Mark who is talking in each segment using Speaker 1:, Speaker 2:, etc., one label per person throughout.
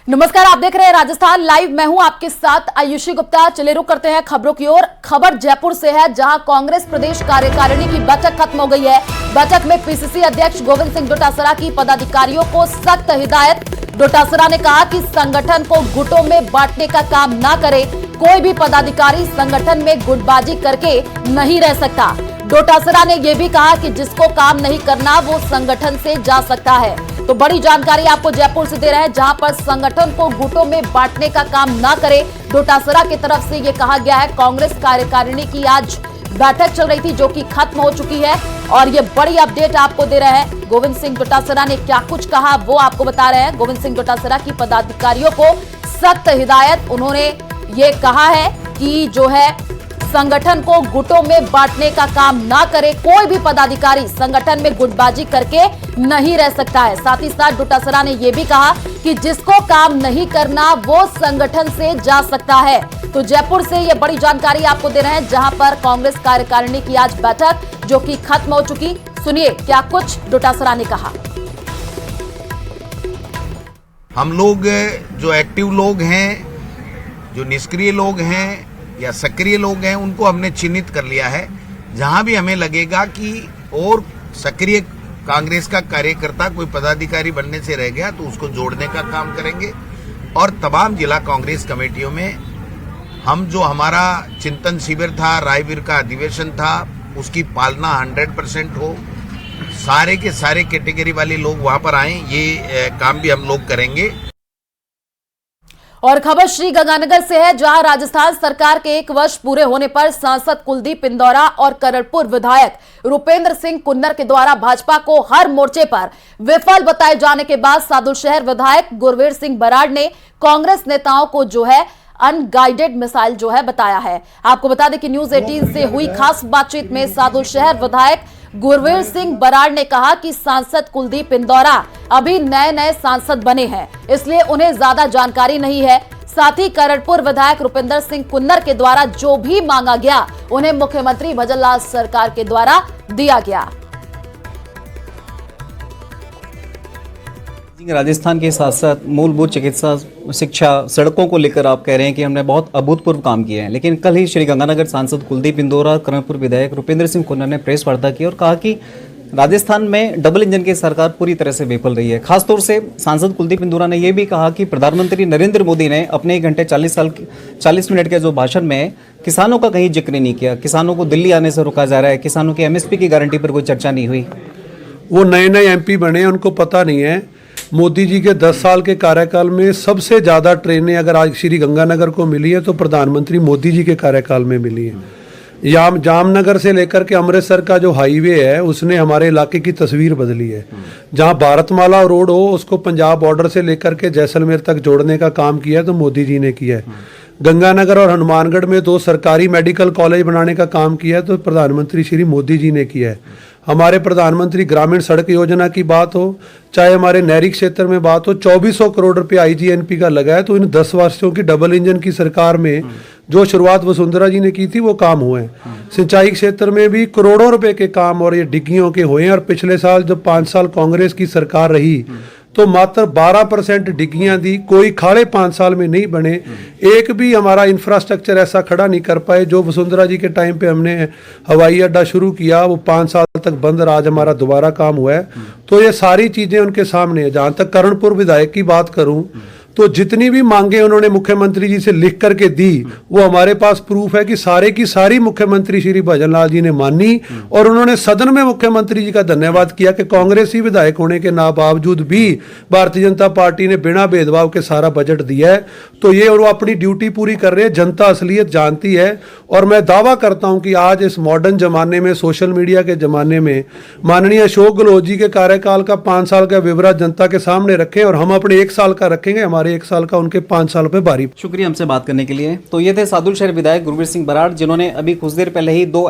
Speaker 1: नमस्कार, आप देख रहे हैं राजस्थान लाइव। मैं हूं आपके साथ आयुषी गुप्ता। चले रुक करते हैं खबरों की ओर। खबर जयपुर से है, जहां कांग्रेस प्रदेश कार्यकारिणी की बैठक खत्म हो गई है। बैठक में पीसीसी अध्यक्ष गोविंद सिंह डोटासरा की पदाधिकारियों को सख्त हिदायत। डोटासरा ने कहा कि संगठन को गुटों में बांटने का काम ना करे। कोई भी पदाधिकारी संगठन में गुटबाजी करके नहीं रह सकता। डोटासरा ने यह भी कहा कि जिसको काम नहीं करना वो संगठन से जा सकता है। तो बड़ी जानकारी आपको जयपुर से दे रहे हैं, जहां पर संगठन को गुटों में बांटने का काम ना करे। डोटासरा की तरफ से यह कहा गया है। कांग्रेस कार्यकारिणी की आज बैठक चल रही थी, जो कि खत्म हो चुकी है, और ये बड़ी अपडेट आपको दे रहे हैं। गोविंद सिंह डोटासरा ने क्या कुछ कहा वो आपको बता रहे हैं। गोविंद सिंह डोटासरा की पदाधिकारियों को सख्त हिदायत। उन्होंने ये कहा है कि जो है संगठन को गुटों में बांटने का काम ना करे। कोई भी पदाधिकारी संगठन में गुटबाजी करके नहीं रह सकता है। साथ ही साथ डोटासरा ने यह भी कहा कि जिसको काम नहीं करना वो संगठन से जा सकता है। तो जयपुर से ये बड़ी जानकारी आपको दे रहे हैं, जहां पर कांग्रेस कार्यकारिणी की आज बैठक जो कि खत्म हो चुकी। सुनिए क्या कुछ डोटासरा ने कहा।
Speaker 2: हम लोग जो एक्टिव लोग हैं, जो निष्क्रिय लोग हैं या सक्रिय लोग हैं, उनको हमने चिन्हित कर लिया है। जहां भी हमें लगेगा कि और सक्रिय कांग्रेस का कार्यकर्ता कोई पदाधिकारी बनने से रह गया तो उसको जोड़ने का काम करेंगे। और तमाम जिला कांग्रेस कमेटियों में हम जो हमारा चिंतन शिविर था, रायवीर का अधिवेशन था, उसकी पालना 100% हो। सारे के सारे कैटेगरी वाले लोग वहां पर आए, ये काम भी हम लोग करेंगे।
Speaker 1: और खबर श्रीगंगानगर से है, जहां राजस्थान सरकार के 1 वर्ष पूरे होने पर सांसद कुलदीप इंदौरा और करणपुर विधायक रूपेंद्र सिंह कुन्नर के द्वारा भाजपा को हर मोर्चे पर विफल बताए जाने के बाद सादुलशहर विधायक गुरवीर सिंह बराड़ ने कांग्रेस नेताओं को जो है अनगाइडेड मिसाइल जो है बताया है। आपको बता दें कि न्यूज 18 से हुई खास बातचीत में सादुलशहर विधायक गुरवीर सिंह बराड़ ने कहा कि सांसद कुलदीप इंदौरा अभी नए सांसद बने हैं, इसलिए उन्हें ज्यादा जानकारी नहीं है। साथ ही करणपुर विधायक रूपेंद्र सिंह कुन्नर के द्वारा जो भी मांगा गया उन्हें मुख्यमंत्री भजनलाल सरकार के द्वारा दिया गया।
Speaker 3: राजस्थान के साथ साथ मूलभूत चिकित्सा, शिक्षा, सड़कों को लेकर आप कह रहे हैं कि हमने बहुत अभूतपूर्व काम किए हैं, लेकिन कल ही श्रीगंगानगर सांसद कुलदीप इंदौरा, करणपुर विधायक रूपेंद्र सिंह कुन्नर ने प्रेस वार्ता की और कहा कि राजस्थान में डबल इंजन की सरकार पूरी तरह से विफल रही है। खासतौर से सांसद कुलदीप इंदौरा ने यह भी कहा कि प्रधानमंत्री नरेंद्र मोदी ने अपने 1 घंटे 40 मिनट के जो भाषण में किसानों का कहीं जिक्र नहीं किया। किसानों को दिल्ली आने से रोका जा रहा है, किसानों की MSP की गारंटी पर कोई चर्चा नहीं हुई।
Speaker 4: वो नए MP बने, उनको पता नहीं है। मोदी जी के 10 साल के कार्यकाल में सबसे ज़्यादा ट्रेनें अगर आज श्री गंगानगर को मिली है तो प्रधानमंत्री मोदी जी के कार्यकाल में मिली है। जामनगर से लेकर के अमृतसर का जो हाईवे है उसने हमारे इलाके की तस्वीर बदली है। जहां भारतमाला रोड हो उसको पंजाब बॉर्डर से लेकर के जैसलमेर तक जोड़ने का काम किया है तो मोदी जी ने किया है। गंगानगर और हनुमानगढ़ में 2 सरकारी मेडिकल कॉलेज बनाने का काम किया है तो प्रधानमंत्री श्री मोदी जी ने किया है। हमारे प्रधानमंत्री ग्रामीण सड़क योजना की बात हो, चाहे हमारे नहरी क्षेत्र में बात हो, 2400 करोड़ रुपए IGNP का लगा है। तो इन 10 वर्षों की डबल इंजन की सरकार में जो शुरुआत वसुंधरा जी ने की थी वो काम हुए हैं। सिंचाई क्षेत्र में भी करोड़ों रुपए के काम और ये डिग्गियों के हुए हैं। और पिछले साल जब 5 साल कांग्रेस की सरकार रही तो मात्र 12% डिग्गियां दी, कोई खाड़े 5 साल में नहीं बने। एक भी हमारा इंफ्रास्ट्रक्चर ऐसा खड़ा नहीं कर पाए जो वसुंधरा जी के टाइम पे हमने हवाई अड्डा शुरू किया वो 5 साल तक बंद रहा, आज हमारा दोबारा काम हुआ है। तो ये सारी चीजें उनके सामने है। जहां तक करणपुर विधायक की बात करूं तो जितनी भी मांगे उन्होंने मुख्यमंत्री जी से लिख करके दी वो हमारे पास प्रूफ है कि सारे की सारी मुख्यमंत्री श्री भजनलाल जी ने मानी। और उन्होंने सदन में मुख्यमंत्री जी का धन्यवाद किया कि कांग्रेसी विधायक होने के बावजूद भी भारतीय जनता पार्टी ने बिना भेदभाव के सारा बजट दिया है। तो ये वो अपनी ड्यूटी पूरी कर रहे हैं, जनता असलियत जानती है। और मैं दावा करता हूं कि आज इस मॉडर्न जमाने में, सोशल मीडिया के जमाने में, माननीय अशोक गहलोत जी के कार्यकाल का 5 साल का विवरण जनता के सामने रखें और हम अपने 1 साल का रखेंगे, हमारे 1 साल का उनके 5 साल पे बारी।
Speaker 3: शुक्रिया हमसे बात करने के लिए। तो ये थे सादुलशहर विधायक गुरवीर सिंह बराड़, जिन्होंने अभी कुछ देर पहले ही 2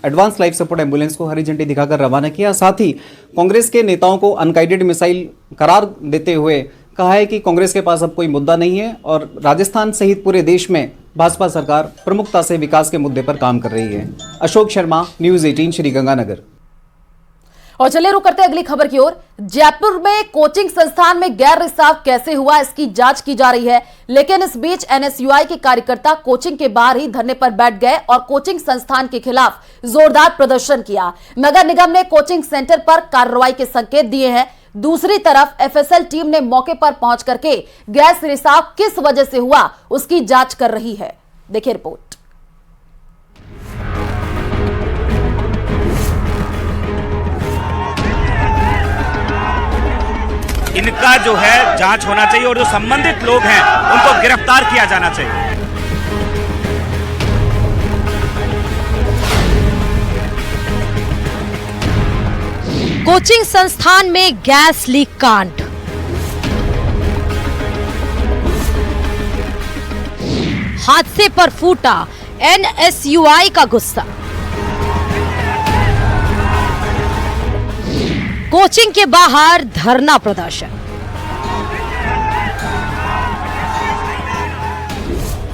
Speaker 3: एडवांस लाइफ सपोर्ट एम्बुलेंस को हरी झंडी दिखाकर रवाना किया। साथ ही कांग्रेस के नेताओं को अनगाइडेड मिसाइल करार देते हुए कहा है कि कांग्रेस के पास अब कोई मुद्दा नहीं है और राजस्थान सहित पूरे देश में भाजपा सरकार प्रमुखता से विकास के मुद्दे पर काम कर रही है। अशोक शर्मा, न्यूज़ 18 श्रीगंगानगर।
Speaker 1: और चलिए रुक करते हैं अगली खबर की ओर। जयपुर में कोचिंग संस्थान में गैर रिसाव कैसे हुआ, इसकी जांच की जा रही है। लेकिन इस बीच एनएसयूआई के कार्यकर्ता कोचिंग के बाहर ही धरने पर बैठ गए और कोचिंग संस्थान के खिलाफ जोरदार प्रदर्शन किया। नगर निगम ने कोचिंग सेंटर पर कार्रवाई के संकेत दिए हैं। दूसरी तरफ एफएसएल टीम ने मौके पर पहुंच करके गैस रिसाव किस वजह से हुआ उसकी जांच कर रही है। देखिए रिपोर्ट।
Speaker 5: इनका जो है जांच होना चाहिए और जो संबंधित लोग हैं उनको गिरफ्तार किया जाना चाहिए।
Speaker 6: कोचिंग संस्थान में गैस लीक कांड। हादसे पर फूटा एनएसयूआई का गुस्सा। कोचिंग के बाहर धरना प्रदर्शन।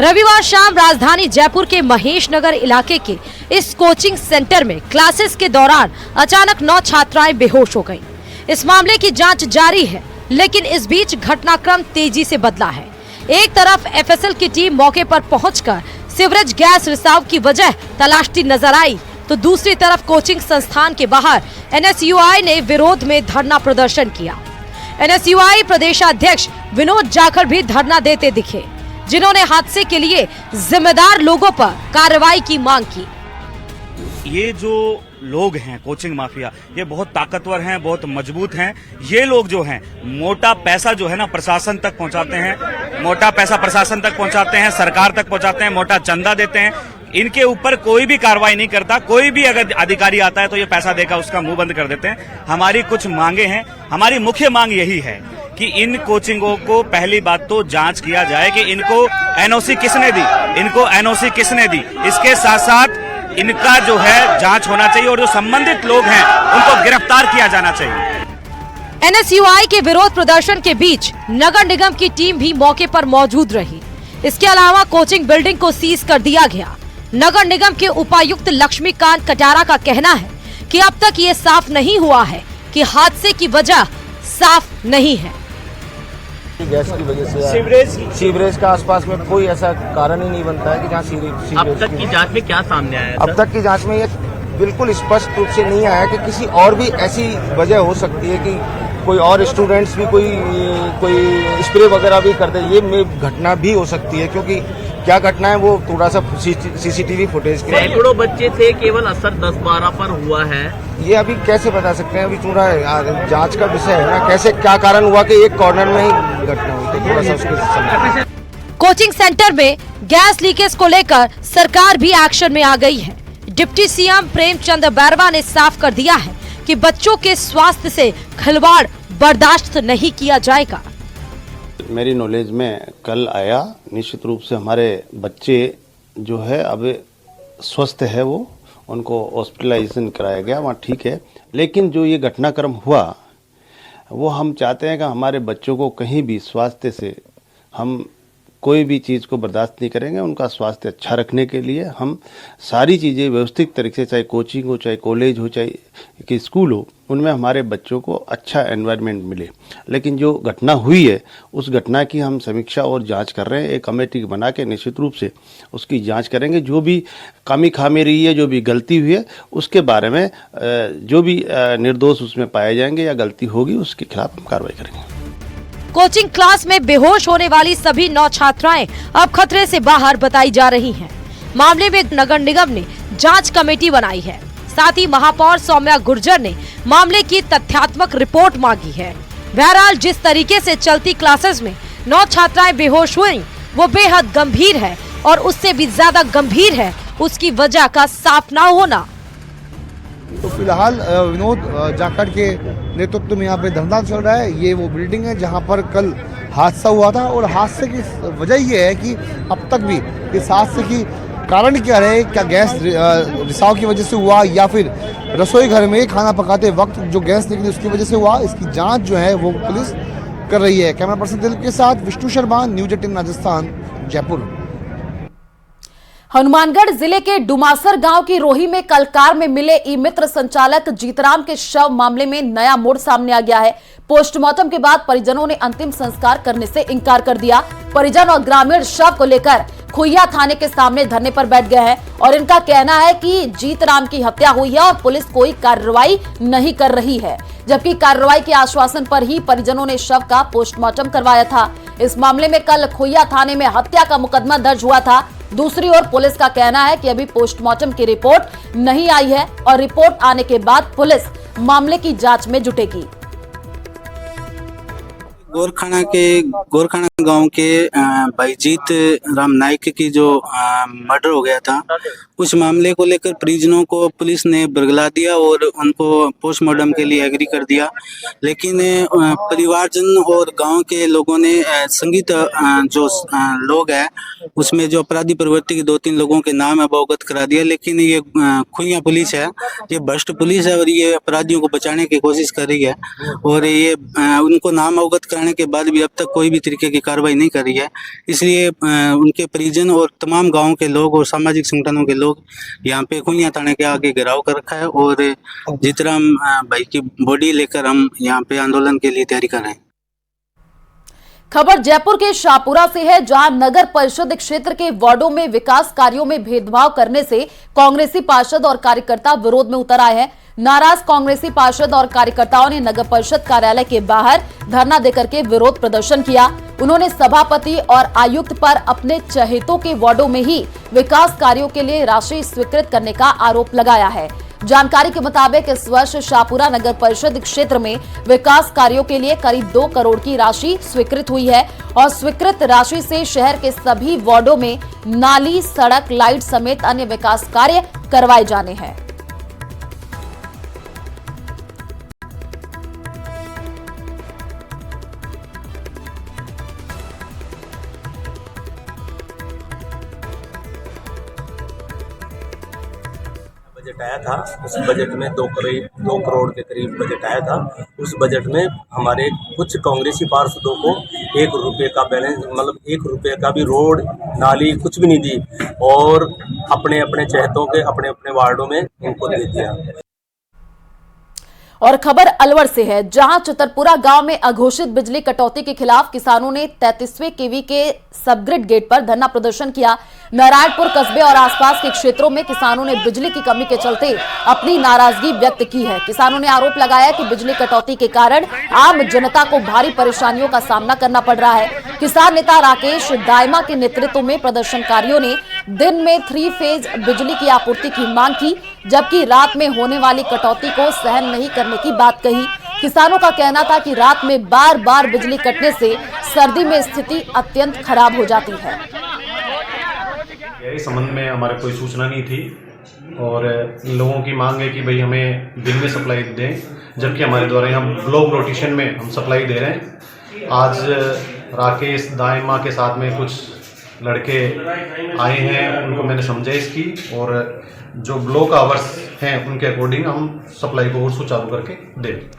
Speaker 6: रविवार शाम राजधानी जयपुर के महेश नगर इलाके के इस कोचिंग सेंटर में क्लासेस के दौरान अचानक 9 छात्राएं बेहोश हो गईं। इस मामले की जांच जारी है, लेकिन इस बीच घटनाक्रम तेजी से बदला है। एक तरफ एफएसएल की टीम मौके पर पहुंचकर सीवरेज गैस रिसाव की वजह तलाशती नजर आई, तो दूसरी तरफ कोचिंग संस्थान के बाहर एनएसयूआई ने विरोध में धरना प्रदर्शन किया। एनएसयूआई प्रदेशाध्यक्ष विनोद जाखड़ भी धरना देते दिखे, जिन्होंने हादसे के लिए जिम्मेदार लोगों पर कार्रवाई की मांग की।
Speaker 5: ये जो लोग हैं कोचिंग माफिया, ये बहुत ताकतवर हैं, बहुत मजबूत हैं। ये लोग जो हैं मोटा पैसा जो है ना प्रशासन तक पहुंचाते हैं, मोटा पैसा प्रशासन तक पहुंचाते हैं, सरकार तक पहुंचाते हैं, मोटा चंदा देते हैं। इनके ऊपर कोई भी कार्रवाई नहीं करता। कोई भी अगर अधिकारी आता है तो ये पैसा देकर उसका मुंह बंद कर देते हैं। हमारी कुछ मांगे हैं। हमारी मुख्य मांग यही है कि इन कोचिंगों को पहली बात तो जांच किया जाए कि इनको एनओसी किसने दी, इनको एनओसी किसने दी। इसके साथ साथ इनका जो है जांच होना चाहिए और जो संबंधित लोग हैं उनको गिरफ्तार किया जाना चाहिए।
Speaker 6: एनएसयूआई के विरोध प्रदर्शन के बीच नगर निगम की टीम भी मौके पर मौजूद रही। इसके अलावा कोचिंग बिल्डिंग को सीज कर दिया गया। नगर निगम के उपायुक्त लक्ष्मीकांत कटारा का कहना है कि अब तक ये साफ नहीं हुआ है कि हादसे की वजह साफ नहीं है।
Speaker 7: गैस की वजह से सीवरेज का आसपास में कोई ऐसा कारण ही नहीं बनता है कि जहाँ सीवरेज।
Speaker 8: अब तक की जांच में क्या सामने आया है?
Speaker 7: अब तक की जांच में ये बिल्कुल स्पष्ट रूप से नहीं आया कि किसी और भी ऐसी वजह हो सकती है कि कोई और स्टूडेंट्स भी कोई स्प्रे वगैरह भी कर दे। ये घटना भी हो सकती है, क्योंकि क्या घटना है वो थोड़ा सा सीसीटीवी फुटेज के
Speaker 8: सैकड़ों बच्चे थे, केवल असर 10-12 पर हुआ है।
Speaker 7: ये अभी कैसे बता सकते हैं, अभी थोड़ा जांच का विषय है ना, कैसे क्या कारण हुआ कि एक कॉर्नर में ही घटना हुई, तो थोड़ा सा उसके।
Speaker 6: कोचिंग सेंटर में गैस लीकेज को लेकर सरकार भी एक्शन में आ गई है। डिप्टी सीएम प्रेमचंद बैरवा ने साफ कर दिया है कि बच्चों के स्वास्थ्य से खिलवाड़ बर्दाश्त नहीं किया जाएगा।
Speaker 9: मेरी नॉलेज में कल आया, निश्चित रूप से हमारे बच्चे जो है अब स्वस्थ है, वो उनको हॉस्पिटलाइजेशन कराया गया, वहाँ ठीक है। लेकिन जो ये घटनाक्रम हुआ वो हम चाहते हैं कि हमारे बच्चों को कहीं भी स्वास्थ्य से हम कोई भी चीज़ को बर्दाश्त नहीं करेंगे। उनका स्वास्थ्य अच्छा रखने के लिए हम सारी चीज़ें व्यवस्थित तरीके से, चाहे कोचिंग हो, चाहे कॉलेज हो, चाहे कि स्कूल हो, उनमें हमारे बच्चों को अच्छा एनवायरनमेंट मिले। लेकिन जो घटना हुई है उस घटना की हम समीक्षा और जांच कर रहे हैं। एक कमेटी बना के निश्चित रूप से उसकी जांच करेंगे। जो भी कमी खामी रही है, जो भी गलती हुई है, उसके बारे में जो भी निर्दोष उसमें पाए जाएंगे या गलती होगी उसके खिलाफ हम कार्रवाई करेंगे।
Speaker 6: कोचिंग क्लास में बेहोश होने वाली सभी 9 छात्राएं अब खतरे से बाहर बताई जा रही हैं। मामले में नगर निगम ने जांच कमेटी बनाई है। साथ ही महापौर सौम्या गुर्जर ने मामले की तथ्यात्मक रिपोर्ट मांगी है। बहरहाल जिस तरीके से चलती क्लासेस में 9 छात्राएं बेहोश हुई वो बेहद गंभीर है, और उससे भी ज्यादा गंभीर है उसकी वजह का साफ न होना।
Speaker 10: तो फिलहाल विनोद जाखड़ के नेतृत्व में यहाँ पे धरना चल रहा है। ये वो बिल्डिंग है जहाँ पर कल हादसा हुआ था, और हादसे की वजह ये है कि अब तक भी इस हादसे की कारण क्या रहे, क्या गैस रिसाव की वजह से हुआ या फिर रसोई घर में खाना पकाते वक्त जो गैस निकली उसकी वजह से हुआ, इसकी जांच जो है वो पुलिस कर रही है। कैमरा पर्सन दिलीप के साथ विष्णु शर्मा, न्यूज 18 राजस्थान, जयपुर।
Speaker 1: हनुमानगढ़ जिले के डुमासर गांव की रोही में कल कार में मिले ई मित्र संचालक जीतराम के शव मामले में नया मोड़ सामने आ गया है। पोस्टमार्टम के बाद परिजनों ने अंतिम संस्कार करने से इनकार कर दिया। परिजन और ग्रामीण शव को लेकर खुइया थाने के सामने धरने पर बैठ गए हैं और इनका कहना है कि जीतराम की हत्या हुई है और पुलिस कोई कार्रवाई नहीं कर रही है, जबकि कार्रवाई के आश्वासन पर ही परिजनों ने शव का पोस्टमार्टम करवाया था। इस मामले में कल खुइया थाने में हत्या का मुकदमा दर्ज हुआ था। दूसरी ओर पुलिस का कहना है कि अभी पोस्टमार्टम की रिपोर्ट नहीं आई है और रिपोर्ट आने के बाद पुलिस मामले की जांच में जुटेगी।
Speaker 11: गोरखाना गांव के भाई जीत राम नाइक की जो मर्डर हो गया था, उस मामले को लेकर परिजनों को पुलिस ने बरगला दिया और उनको पोस्टमार्टम के लिए एग्री कर दिया। लेकिन परिवारजन और गांव के लोगों ने संगीत जो लोग हैं उसमें जो अपराधी प्रवृत्ति के 2-3 लोगों के नाम अवगत करा दिया। लेकिन ये खुइया पुलिस है, ये भ्रष्ट पुलिस है और ये अपराधियों को बचाने की कोशिश कर रही है और ये उनको नाम अवगत कराने के बाद भी अब तक कोई भी तरीके की कार्रवाई नहीं कर रही है। इसलिए उनके परिजन और तमाम गांव के लोग और सामाजिक संगठनों के लोग यहाँ पे खुइया थाने के आगे घेराव कर रखा है और जीतराम भाई की बॉडी लेकर हम यहाँ पे आंदोलन के लिए तैयारी कर रहे हैं।
Speaker 1: खबर जयपुर के शाहपुरा से है, जहां नगर परिषद क्षेत्र के वार्डों में विकास कार्यों में भेदभाव करने से कांग्रेसी पार्षद और कार्यकर्ता विरोध में उतर आए हैं। नाराज कांग्रेसी पार्षद और कार्यकर्ताओं ने नगर परिषद कार्यालय के बाहर धरना देकर के विरोध प्रदर्शन किया। उन्होंने सभापति और आयुक्त पर अपने चहेतों के वार्डों में ही विकास कार्यों के लिए राशि स्वीकृत करने का आरोप लगाया है। जानकारी के मुताबिक इस वर्ष शाहपुरा नगर परिषद क्षेत्र में विकास कार्यों के लिए करीब 2 करोड़ की राशि स्वीकृत हुई है और स्वीकृत राशि से शहर के सभी वार्डों में नाली, सड़क, लाइट समेत अन्य विकास कार्य करवाए जाने हैं।
Speaker 12: बजट आया था, उस बजट में 2 करोड़ के करीब बजट आया था। उस बजट में हमारे कुछ कांग्रेसी पार्षदों को 1 रुपये का बैलेंस, मतलब 1 रुपये का भी रोड, नाली कुछ भी नहीं दी और अपने अपने चहेतों के अपने अपने वार्डों में इनको दे दिया।
Speaker 1: और खबर अलवर से है, जहां चितरपुरा गांव में अघोषित बिजली कटौती के खिलाफ किसानों ने 33वें केवी के सबग्रिड गेट पर धरना प्रदर्शन किया। नारायणपुर कस्बे और आसपास के क्षेत्रों में किसानों ने बिजली की कमी के चलते अपनी नाराजगी व्यक्त की है। किसानों ने आरोप लगाया कि बिजली कटौती के कारण आम जनता को भारी परेशानियों का सामना करना पड़ रहा है। किसान नेता राकेश दाइमा के नेतृत्व में प्रदर्शनकारियों ने दिन में 3 फेज बिजली की आपूर्ति की मांग की, जबकि रात में होने वाली कटौती को सहन नहीं करने की बात कही। किसानों का कहना था कि रात में बार बार बिजली कटने से सर्दी में स्थिति अत्यंत खराब हो जाती है।
Speaker 13: इस संबंध में हमारे कोई सूचना नहीं थी और लोगों की मांग है कि भाई हमें दिन में सप्लाई दें, जबकि हमारे द्वारा यहाँ ब्लॉक रोटेशन में हम सप्लाई दे रहे हैं। आज राकेश दाइमा के साथ में कुछ लड़के आए हैं, उनको मैंने समझाइश की और जो ब्लॉक आवर्स हैं उनके अकॉर्डिंग हम सप्लाई को और सुचारू करके दें।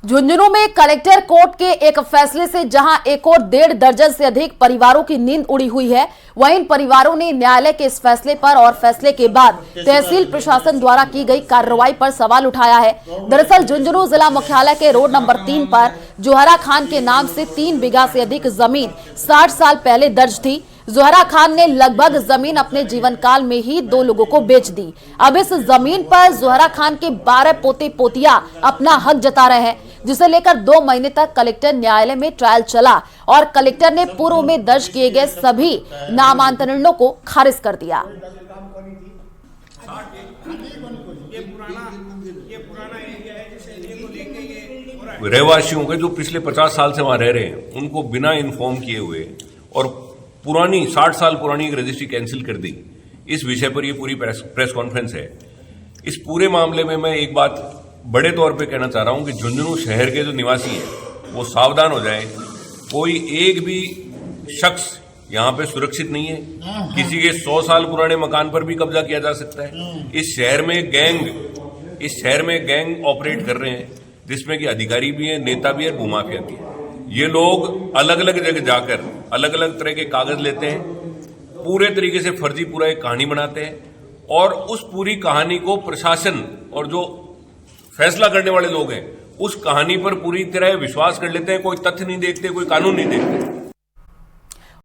Speaker 1: झुंझुनू में कलेक्टर कोर्ट के एक फैसले से जहां एक और 1.5 दर्जन से अधिक परिवारों की नींद उड़ी हुई है, वहीं इन परिवारों ने न्यायालय के इस फैसले पर और फैसले के बाद तहसील प्रशासन द्वारा की गई कार्रवाई पर सवाल उठाया है। दरअसल झुंझुनू जिला मुख्यालय के रोड नंबर 3 पर जोहरा खान के नाम से 3 बीघा से अधिक जमीन 60 साल पहले दर्ज थी। जोहरा खान ने लगभग जमीन अपने जीवन काल में ही 2 लोगों को बेच दी। अब इस जमीन पर जोहरा खान के 12 पोते पोतियां अपना हक जता रहे हैं, जिसे लेकर 2 महीने तक कलेक्टर न्यायालय में ट्रायल चला और कलेक्टर ने पूर्व में दर्ज किए गए सभी नामांतरणों को खारिज कर दिया।
Speaker 14: रहवासियों के जो पिछले 50 साल से वहां रह रहे हैं उनको बिना इन्फॉर्म किए हुए और पुरानी 60 साल पुरानी एक रजिस्ट्री कैंसिल कर दी। इस विषय पर ये पूरी प्रेस कॉन्फ्रेंस है। इस पूरे मामले में मैं एक बात बड़े तौर पे कहना चाह रहा हूं कि झुंझुनू शहर के जो निवासी हैं वो सावधान हो जाएं। कोई एक भी शख्स यहाँ पे सुरक्षित नहीं है। किसी के 100 साल पुराने मकान पर भी कब्जा किया जा सकता है। इस शहर में गैंग ऑपरेट कर रहे हैं, जिसमें कि अधिकारी भी हैं, नेता भी है, भूमाफिया भी है। ये लोग अलग अलग जगह जाकर अलग अलग तरह के कागज लेते हैं पूरे तरीके से फर्जी पूरा एक कहानी बनाते हैं और उस पूरी कहानी को प्रशासन और जो फैसला करने वाले लोग हैं उस कहानी पर पूरी तरह विश्वास कर लेते हैं, कोई तथ्य नहीं देखते, कोई कानून नहीं देखते।